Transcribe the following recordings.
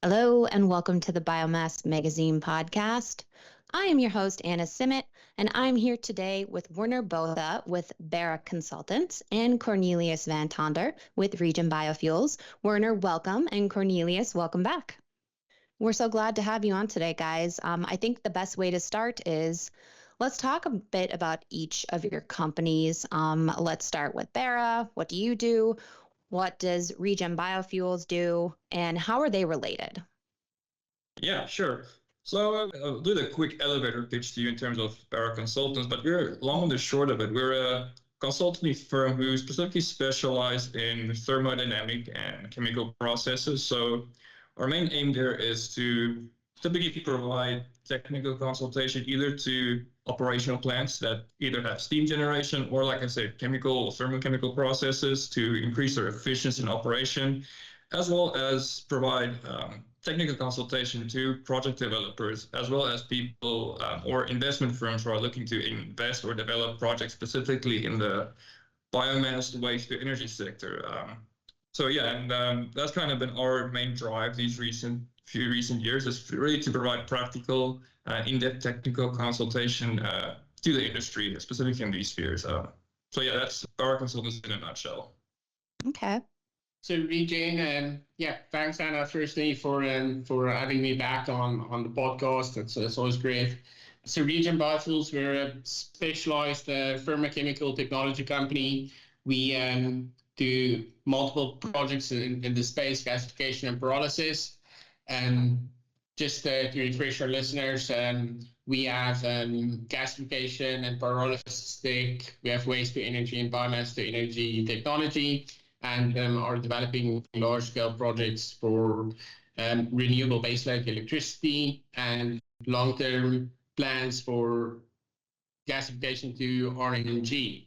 Hello, and welcome to the Biomass Magazine podcast. I am your host, Anna Simet, and I'm here today with Werner Botha with Bara Consultants and Cornelius Van Tonder with Regen Biofuels. Werner, welcome, and Cornelius, welcome back. We're so glad to have you on today, guys. I think the best way to start is let's talk a bit about each of your companies. Let's start with Bara. What do you do? What does Regen Biofuels do? And how are they related? Yeah, sure. So I'll do the quick elevator pitch to you in terms of our consultants, but we're long and the short of it. We're a consultancy firm who specifically specialized in thermodynamic and chemical processes. So our main aim there is to typically provide technical consultation either to operational plants that either have steam generation or, like I said, chemical or thermochemical processes to increase their efficiency in operation, as well as provide technical consultation to project developers, as well as people or investment firms who are looking to invest or develop projects specifically in the biomass waste to energy sector. That's kind of been our main drive these few recent years, is really to provide practical, in-depth technical consultation to the industry, specifically in these spheres. That's our consultants in a nutshell. Okay. So Regen, thanks Anna firstly for having me back on the podcast. It's always great. So Regen Biofuels, we're a specialized thermochemical technology company. We do multiple projects in the space, gasification and pyrolysis. And just to refresh our listeners, we have gasification and pyrolysis. We have waste to energy and biomass to energy technology, and are developing large-scale projects for renewable baseload electricity and long-term plans for gasification to RNG.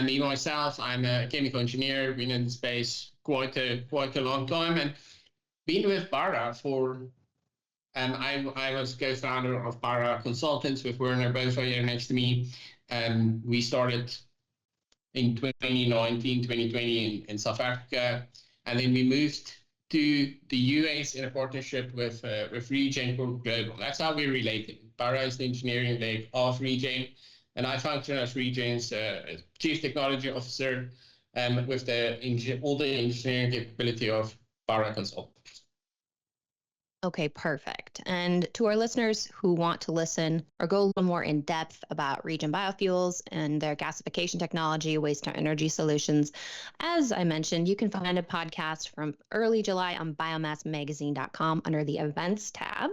Me, myself, I'm a chemical engineer, been in the space quite a long time, and been with Bara for, I was co-founder of Bara Consultants with Werner, both here next to me. We started in 2019, 2020 in South Africa. And then we moved to the US in a partnership with ReGenCorp Global. That's how we're related. Bara is the engineering leg of Regen, and I function as Regen's Chief Technology Officer with all the engineering capability of Bara Consultants. Okay, perfect. And to our listeners who want to listen or go a little more in depth about Regen Biofuels and their gasification technology, waste to energy solutions, as I mentioned, you can find a podcast from early July on biomassmagazine.com under the events tab,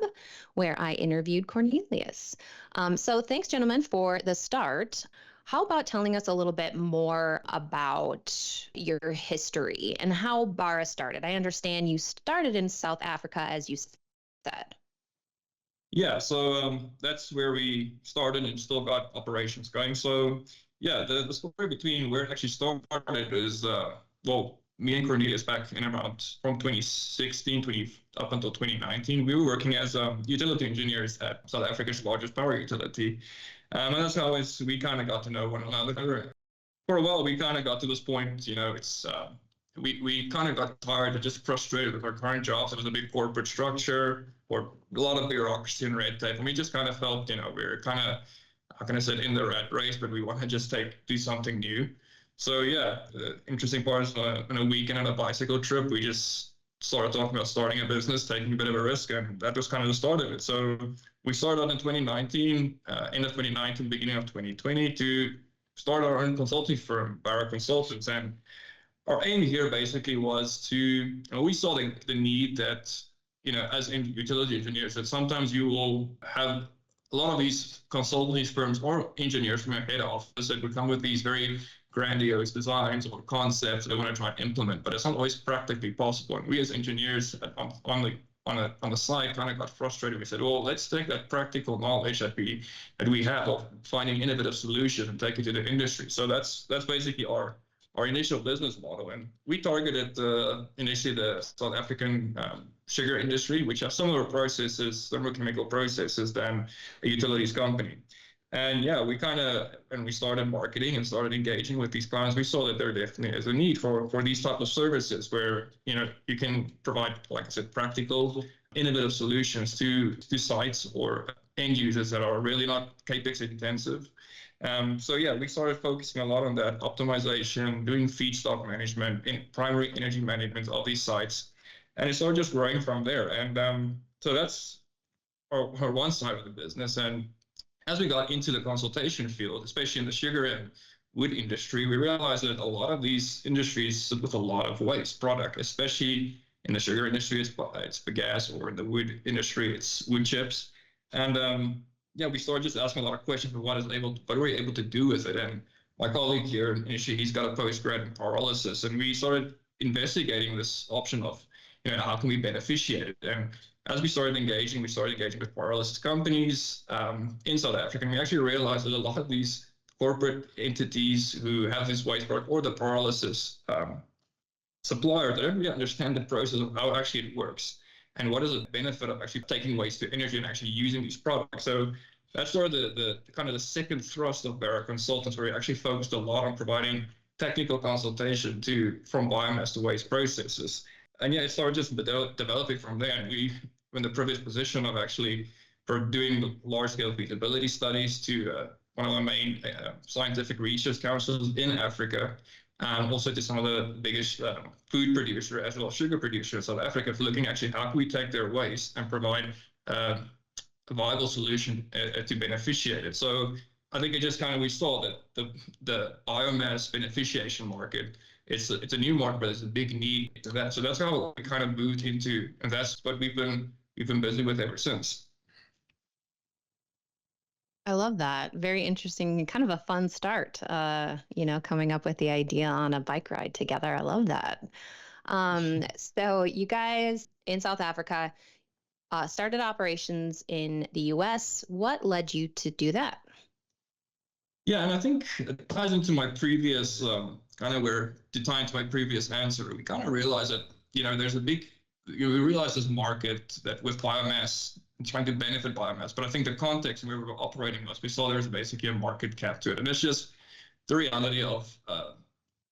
where I interviewed Cornelius. So thanks, gentlemen, for the start. How about telling us a little bit more about your history and how Bara started? I understand you started in South Africa, as you said. Yeah, so that's where we started and still got operations going. So yeah, the story between where it actually started is, me and Cornelius back in around from 2016 up until 2019, we were working as utility engineers at South Africa's largest power utility. And that's how we kind of got to know one another. For a while, we kind of got to this point, we kind of got tired and just frustrated with our current jobs. It was a big corporate structure or a lot of bureaucracy and red tape. And we just kind of felt, we were kind of, how can I say, in the rat race, but we want to just do something new. So yeah, the interesting part is in a weekend on a bicycle trip, we just started talking about starting a business, taking a bit of a risk, and that was kind of the start of it. So we started out in 2019, end of 2019, beginning of 2020, to start our own consulting firm, Bara Consultants. And our aim here basically was to, we saw the need that, as utility engineers, that sometimes you will have a lot of these consultancy firms or engineers from your head office that would come with these very grandiose designs or concepts they want to try and implement, but it's not always practically possible. And we as engineers on the side kind of got frustrated. We said, well, let's take that practical knowledge that we have of finding innovative solutions and take it to the industry. So that's basically our initial business model. And we targeted initially the South African sugar industry, which have similar processes, thermochemical processes than a utilities company. And yeah, when we started marketing and started engaging with these clients, we saw that there definitely is a need for these type of services where, you can provide, like I said, practical, innovative solutions to sites or end users that are really not capex intensive. So yeah, we started focusing a lot on that optimization, doing feedstock management, in primary energy management of these sites, and it started just growing from there. And so that's our one side of the business. And as we got into the consultation field, especially in the sugar and wood industry, we realized that a lot of these industries sit with a lot of waste product, especially in the sugar industry, it's bagasse, or in the wood industry, it's wood chips. And yeah, we started just asking a lot of questions of what are we able to do with it? And my colleague here, initially, he's got a postgrad in pyrolysis, and we started investigating this option of, how can we beneficiate it? And as we started engaging with pyrolysis companies in South Africa, and we actually realized that a lot of these corporate entities who have this waste product or the pyrolysis supplier, they don't really understand the process of how actually it works and what is the benefit of actually taking waste to energy and actually using these products. So that's sort of the kind of the second thrust of Bara Consultants, where we actually focused a lot on providing technical consultation from biomass to waste processes. And yeah, it started just developing from there. And we were in the privileged position of actually for doing large-scale feasibility studies to one of the main scientific research councils in Africa, and also to some of the biggest food producer as well as sugar producer in South Africa, for looking actually how can we take their waste and provide a viable solution to beneficiate it. So I think it just kind of, we saw that the biomass beneficiation market, it's a new market, but there's a big need to that. So that's how we kind of moved into, and that's what we've been busy with ever since. I love that. Very interesting, kind of a fun start, coming up with the idea on a bike ride together. I love that. So you guys in South Africa started operations in the US. What led you to do that? Yeah, and I think it ties into my previous previous answer. We kind of realized that, there's we realized this market that with biomass, trying to benefit biomass, but I think the context where we were operating was, we saw there's basically a market cap to it. And it's just the reality of,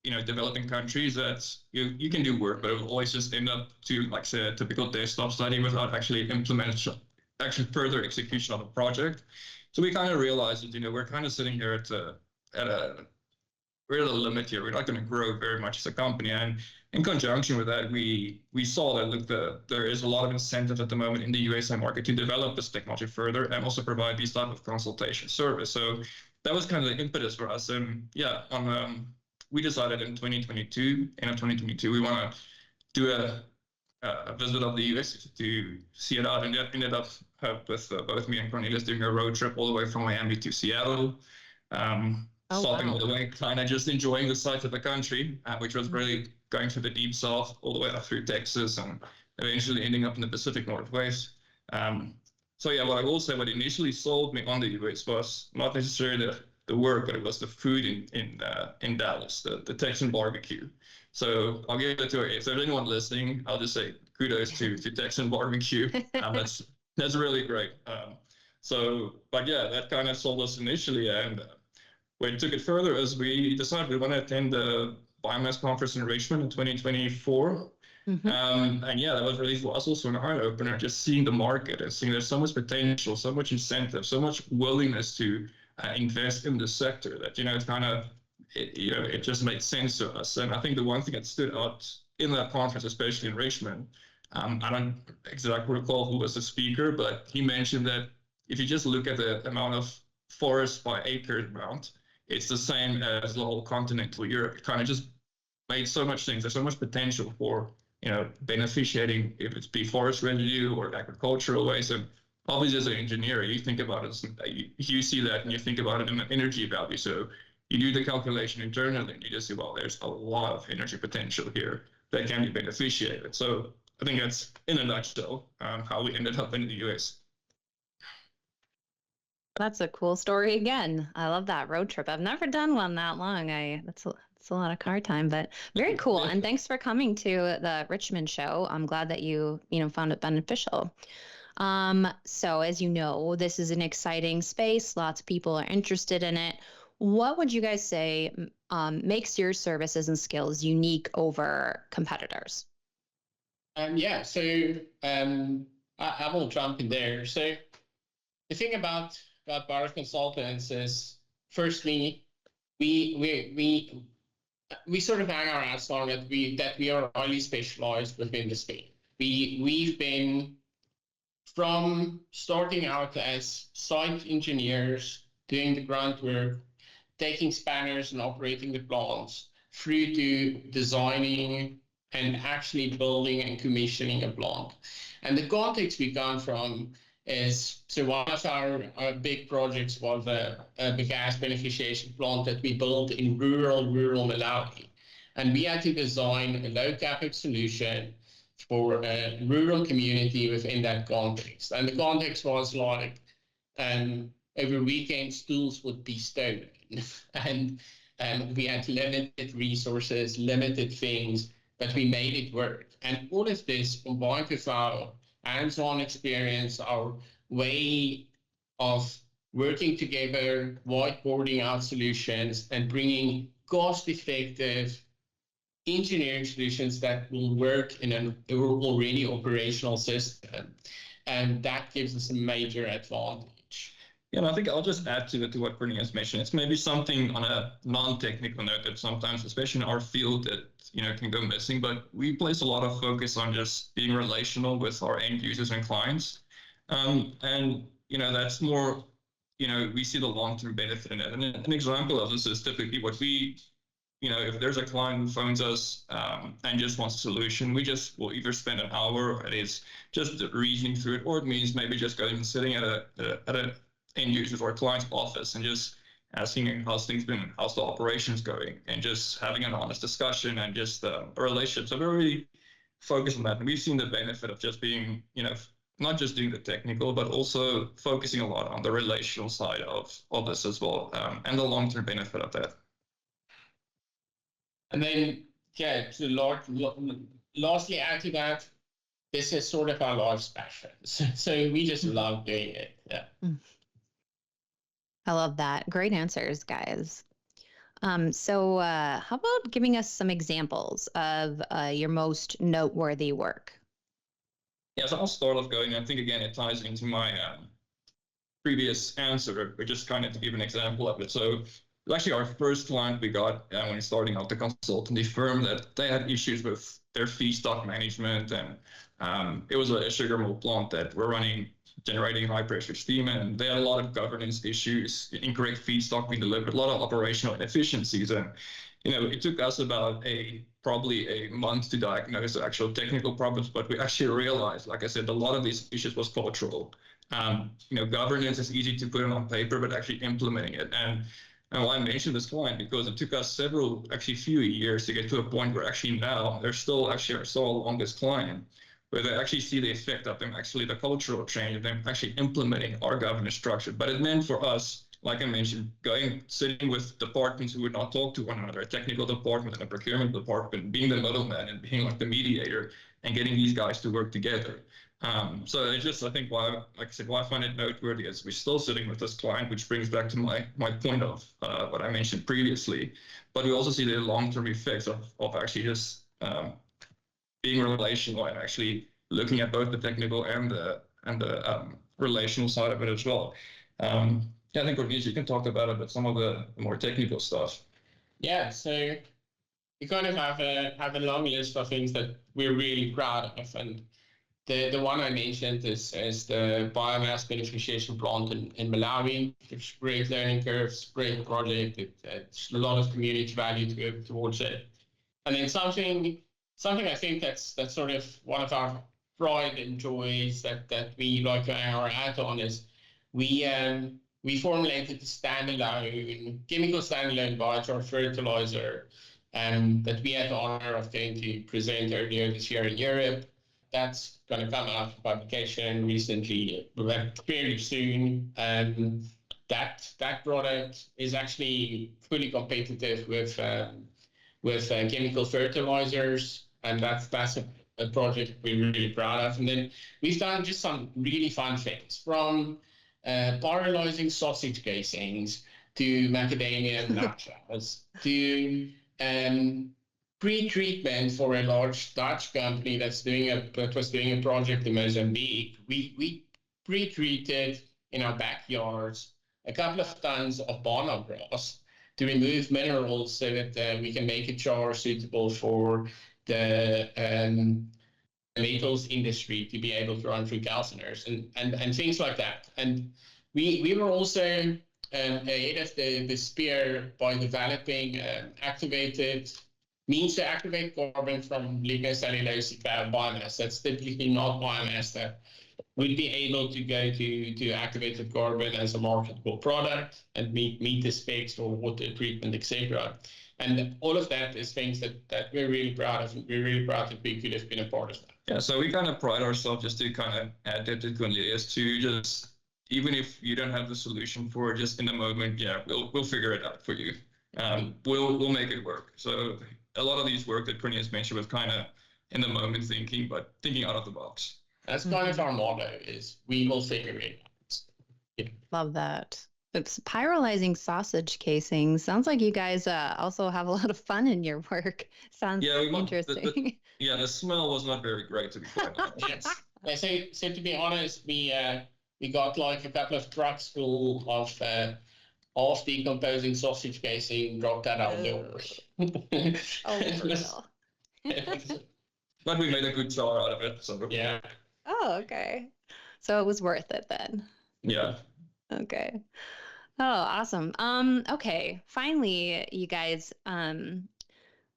developing countries, that you can do work, but it will always just end up to, like, say, a typical desktop study without actually further execution of the project. So we kind of realized that, we're kind of sitting here we're at a limit here. We're not going to grow very much as a company. And in conjunction with that, we saw that, look, there is a lot of incentive at the moment in the USA market to develop this technology further and also provide these type of consultation service. So that was kind of the impetus for us. And yeah, we decided in 2022, end of 2022, we want to do a visit of the US to see it out, and that ended up with both me and Cornelius doing a road trip all the way from Miami to Seattle, stopping all the way, kind of just enjoying the sights of the country, which was really going to the deep south all the way up through Texas and eventually ending up in the Pacific Northwest. So yeah, what I will say, what initially sold me on the US was not necessarily the work, but it was the food in Dallas, the Texan barbecue. So I'll give it to her. If there's anyone listening, I'll just say kudos to Texan barbecue. That's really great. But yeah, that kind of sold us initially. And we took it further as we decided we want to attend the Biomass Conference in Richmond in 2024. Mm-hmm. And yeah, that was also an eye-opener, just seeing the market and seeing there's so much potential, so much incentive, so much willingness to invest in the sector that, it's kind of, it just makes sense to us. And I think the one thing that stood out in that conference, especially in Richmond, I don't exactly recall who was the speaker, but he mentioned that if you just look at the amount of forest by acre amount, it's the same as the whole continental Europe. It kind of just made so much things. There's so much potential for, beneficiating, if it's be forest residue or agricultural waste. And obviously, as an engineer, you think about it, you see that and you think about it in an energy value. So you do the calculation internally and you just see, well, there's a lot of energy potential here that can be beneficiated. So I think that's, in a nutshell, how we ended up in the US. That's a cool story again. I love that road trip. I've never done one that long. That's a lot of car time, but very cool. And thanks for coming to the Richmond show. I'm glad that you found it beneficial. So as you know, this is an exciting space. Lots of people are interested in it. What would you guys say makes your services and skills unique over competitors? Yeah, so I will jump in there. So the thing about Bara consultants is, firstly, we sort of hang our hats on that we are highly specialized within the field. We've been, from starting out as site engineers doing the groundwork, taking spanners and operating the plants, through to designing and actually building and commissioning a plant. And the context we come from is, so one of our big projects was the gas beneficiation plant that we built in rural Malawi. And we had to design a low capex solution for a rural community within that context. And the context was like, over weekends, tools would be stolen. and we had limited resources, limited things, but we made it work. And all of this, combined with our hands-on experience, our way of working together, whiteboarding out solutions, and bringing cost-effective engineering solutions that will work in an already operational system. And that gives us a major advantage. Yeah, and I think I'll just add to what Cornelius mentioned. It's maybe something on a non-technical note that sometimes, especially in our field, that can go missing. But we place a lot of focus on just being relational with our end users and clients, and that's more. We see the long-term benefit in it. And an example of this is typically what we, if there's a client who phones us and just wants a solution, we just will either spend an hour and it's just reasoning through it, or it means maybe just going and sitting at a end users or client's office and just asking how's things been, how's the operations going, and just having an honest discussion and just a relationship. So we're really focused on that. And we've seen the benefit of just being, not just doing the technical, but also focusing a lot on the relational side of this as well, and the long-term benefit of that. And then, yeah, to lastly add to that, this is sort of our life's passion. So we just love doing it. Yeah. I love that. Great answers, guys. So how about giving us some examples of your most noteworthy work? Yeah, so I'll start off going. I think, again, it ties into my previous answer, but just kind of to give an example of it. So actually our first client we got when starting out the consultancy firm, that they had issues with their feedstock management, and it was a sugar mill plant that were generating high pressure steam, and they had a lot of governance issues, incorrect feedstock being delivered, a lot of operational inefficiencies. And it took us about probably a month to diagnose the actual technical problems, but we actually realized, like I said, a lot of these issues was cultural. Governance is easy to put it on paper, but actually implementing it. And I mentioned this client because it took us few years to get to a point where actually now they're still our longest client, where they actually see the effect of them, actually the cultural change of them actually implementing our governance structure. But it meant for us, like I mentioned, sitting with departments who would not talk to one another, a technical department and a procurement department, being the middleman and being like the mediator and getting these guys to work together. So it's just, I think, why I find it noteworthy is we're still sitting with this client, which brings back to my point of what I mentioned previously. But we also see the long-term effects of actually just being relational and actually looking at both the technical and the relational side of it as well. I think, Cornelius, you can talk about it, but some of the more technical stuff. Yeah, so we kind of have a long list of things that we're really proud of, and the one I mentioned is the biomass beneficiation plant in Malawi. It's great learning curves, great project. It's a lot of community value to go towards it. And then something I think that's sort of one of our pride and joys that we like to hang our hat on is we formulated the chemical standalone biochar fertilizer that we had the honor of going to present earlier this year in Europe. That's going to come out for publication recently, fairly soon. That product is actually fully competitive with chemical fertilizers, and that's a project we're really proud of. And then we've done just some really fun things, from pyrolyzing sausage casings to macadamia nut shells to pre-treatment for a large Dutch company that was doing a project in Mozambique. We pre-treated in our backyards a couple of tons of banana grass to remove minerals so that we can make a char suitable for the metals industry to be able to run through calciners and things like that. And we were also ahead of the spear by developing activated means to activate carbon from lignocellulosic biomass. That's typically not biomass that would be able to go to activated carbon as a marketable product and meet the specs for water treatment, etc. And all of that is things that we're really proud of. And we're really proud that we could have been a part of that. Yeah, so we kind of pride ourselves, just to kind of add that to Cornelius, to just, even if you don't have the solution for it just in the moment, yeah, we'll figure it out for you. We'll make it work. So a lot of these work that Cornelius mentioned was kind of in the moment thinking, but thinking out of the box. That's kind of our motto, is we will figure it out. Yeah. Love that. It's pyrolyzing sausage casings. Sounds like you guys also have a lot of fun in your work. Sounds interesting. The smell was not very great, to be quite honest. Yes. So to be honest, we got like a couple of trucks full of decomposing sausage casing dropped at our door. Oh, But we made a good char out of it. So yeah. Oh, okay. So it was worth it then. Yeah. Okay. Oh, awesome. Okay. Finally, you guys,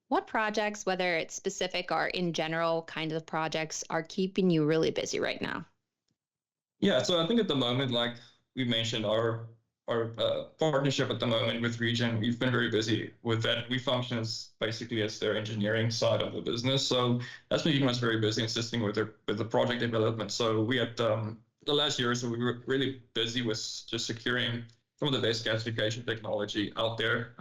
what projects, whether it's specific or in general kind of projects, are keeping you really busy right now? Yeah, so I think at the moment, like we mentioned, our partnership at the moment with Regen, we've been very busy with that. We function as basically as their engineering side of the business. So that's been keeping us very busy, assisting with the project development. So we had the last year or so, we were really busy with just securing some of the best gasification technology out there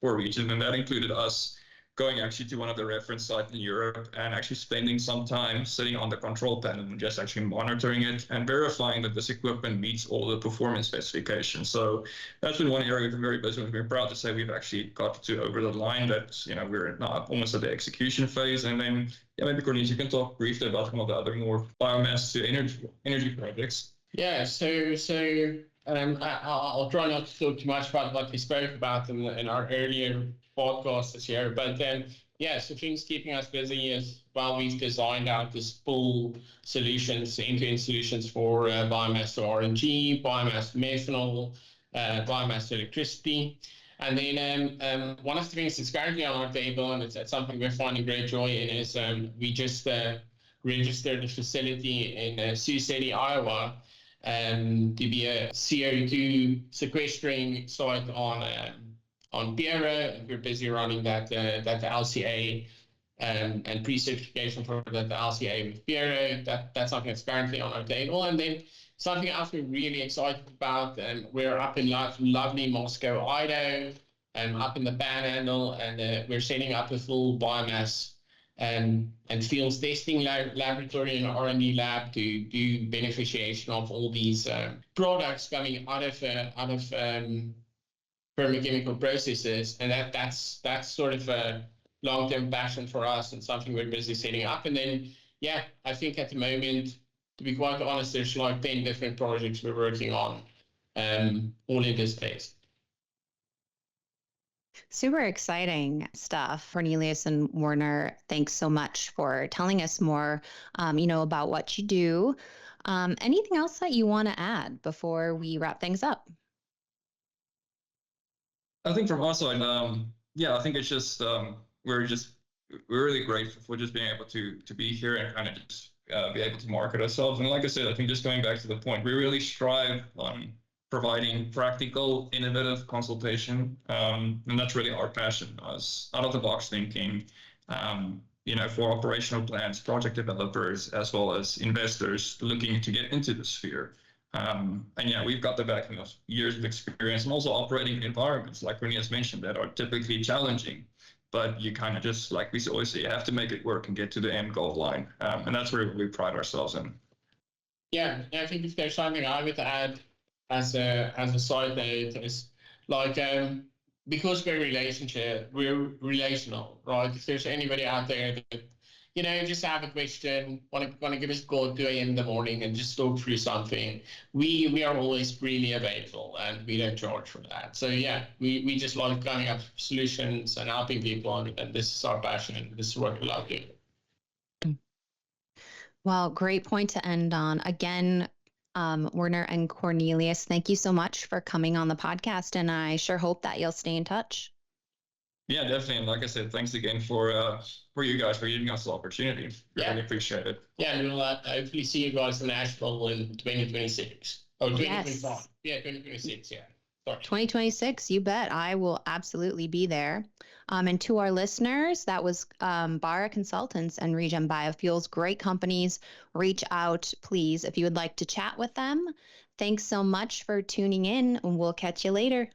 for Regen. And that included us going actually to one of the reference sites in Europe and actually spending some time sitting on the control panel and just actually monitoring it and verifying that this equipment meets all the performance specifications. So that's been one area we've been very busy with. We're proud to say we've actually got to over the line, that we're now almost at the execution phase. And then maybe Cornelius, you can talk briefly about some of the other more biomass to energy projects. Yeah, so I'll try not to talk too much about what we spoke about in our earlier podcast this year, but so things keeping us busy is while we've designed out this full solutions, end-to-end solutions for biomass to RNG, biomass to methanol, biomass to electricity. And then one of the things that's currently on our table, and it's something we're finding great joy in, is we just registered a facility in Sioux City, Iowa, to be a CO2 sequestering site on Bara. We're busy running that LCA and pre-certification for that LCA with Bara. That's something that's currently on our table. And then something else we're really excited about, we're up in lovely Moscow, Idaho, up in the Panhandle, and we're setting up a full biomass and fields testing laboratory and R&D lab to do beneficiation of all these products coming out of thermochemical processes, and that's sort of a long-term passion for us and something we're busy setting up. And then I think at the moment, to be quite honest, there's like 10 different projects we're working on, all in this space. Super exciting stuff. Cornelius and Werner, thanks so much for telling us more, about what you do. Anything else that you want to add before we wrap things up? I think from our side, I think it's just we're really grateful for just being able to be here and kind of just be able to market ourselves. And like I said, I think just going back to the point, we really strive on providing practical, innovative consultation, and that's really our passion, us out of the box thinking, for operational plans, project developers, as well as investors looking to get into the sphere. We've got the backing of years of experience and also operating in environments, like Cornelius mentioned, that are typically challenging. but you kind of just, like we always say, you have to make it work and get to the end goal line. And that's where we pride ourselves in. Yeah, I think if there's something I would add as a side note is like because we're relational, right? If there's anybody out there that just have a question, want to give us a call at 2 a.m. in the morning and just talk through something, we are always really available and we don't charge for that. So yeah, we just like coming up with solutions and helping people, and this is our passion and this is what we love doing. Well, great point to end on. Again, Werner and Cornelius, thank you so much for coming on the podcast, and I sure hope that you'll stay in touch. Yeah, definitely. And like I said, thanks again for you guys for giving us the opportunity. Really appreciate it. Yeah, and we'll hopefully see you guys in Nashville in 2026. Oh, 2025. Yes. Yeah, 2026, yeah. Sorry. 2026, you bet. I will absolutely be there. And to our listeners, that was Bara Consultants and Regen Biofuels, great companies. Reach out, please, if you would like to chat with them. Thanks so much for tuning in, and we'll catch you later.